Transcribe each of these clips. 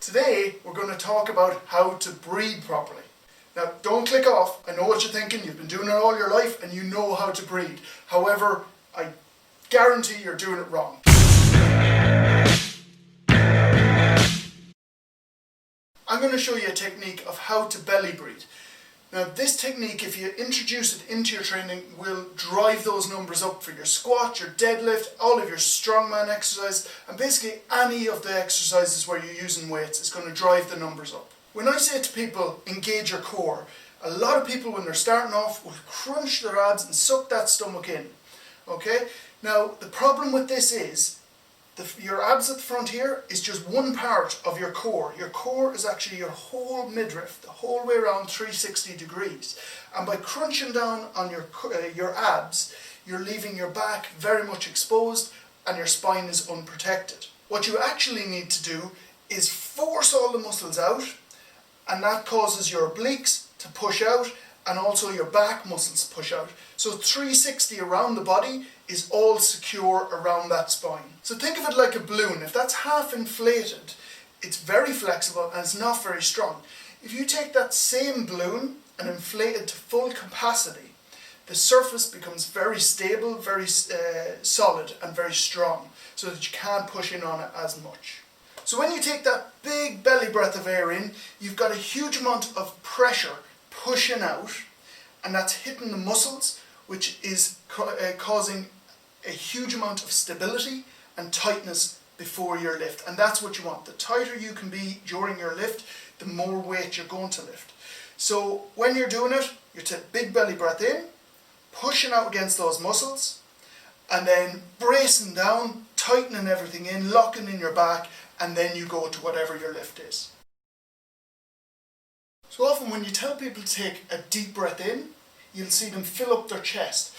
Today we're going to talk about how to breathe properly. Now don't click off, I know what you're thinking, you've been doing it all your life and you know how to breathe. However, I guarantee you're doing it wrong. I'm going to show you a technique of how to belly breathe. Now this technique, if you introduce it into your training, will drive those numbers up for your squat, your deadlift, all of your strongman exercises, and basically any of the exercises where you're using weights is going to drive the numbers up. When I say to people, engage your core, a lot of people when they're starting off will crunch their abs and suck that stomach in. Okay? Now the problem with this is, your abs at the front here is just one part of your core. Your core is actually your whole midriff, the whole way around 360 degrees. And by crunching down on your abs, you're leaving your back very much exposed and your spine is unprotected. What you actually need to do is force all the muscles out, and that causes your obliques to push out and also your back muscles push out. So 360 around the body is all secure around that spine. So think of it like a balloon. If that's half inflated, it's very flexible and it's not very strong. If you take that same balloon and inflate it to full capacity, the surface becomes very stable, very solid and very strong, so that you can't push in on it as much. So when you take that big belly breath of air in, you've got a huge amount of pressure pushing out, and that's hitting the muscles, which is causing a huge amount of stability and tightness before your lift. And that's what you want. The tighter you can be during your lift, the more weight you're going to lift. So when you're doing it, you take big belly breath in, pushing out against those muscles, and then bracing down, tightening everything in, locking in your back, and then you go to whatever your lift is. So often when you tell people to take a deep breath in, you'll see them fill up their chest.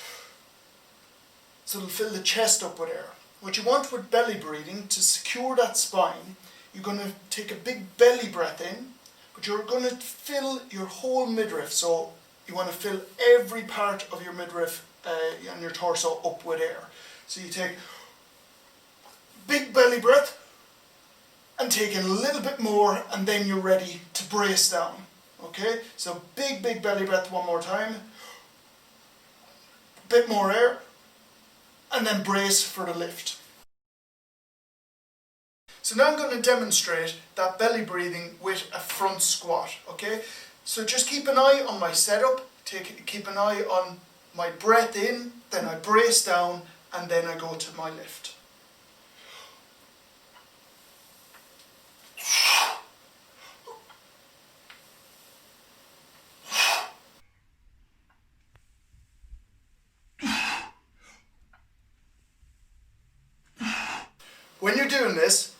So they'll fill the chest up with air. What you want with belly breathing, to secure that spine, you're going to take a big belly breath in, but you're going to fill your whole midriff. So you want to fill every part of your midriff and your torso up with air. So you take big belly breath and take in a little bit more, and then you're ready to brace down. Okay, so big belly breath one more time, bit more air, and then brace for the lift. So now I'm going to demonstrate that belly breathing with a front squat. Okay, so just keep an eye on my setup, keep an eye on my breath in, then I brace down, and then I go to my lift. When you're doing this,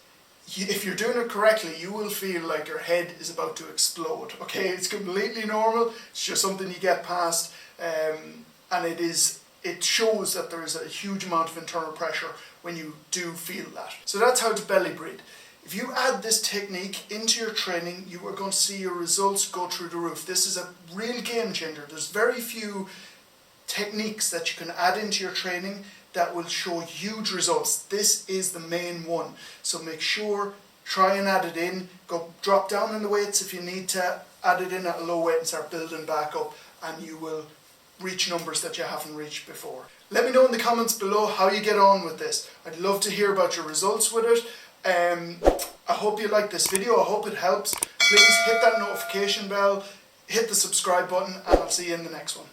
if you're doing it correctly, you will feel like your head is about to explode. Okay, it's completely normal. It's just something you get past, and it shows that there is a huge amount of internal pressure when you do feel that. So that's how to belly breathe. If you add this technique into your training, you are going to see your results go through the roof. This is a real game changer. There's very few techniques that you can add into your training that will show huge results. This is the main one. So make sure, try and add it in. Go drop down in the weights if you need to, add it in at a low weight and start building back up, and you will reach numbers that you haven't reached before. Let me know in the comments below how you get on with this. I'd love to hear about your results with it. I hope you like this video. I hope it helps. Please hit that notification bell, hit the subscribe button, and I'll see you in the next one.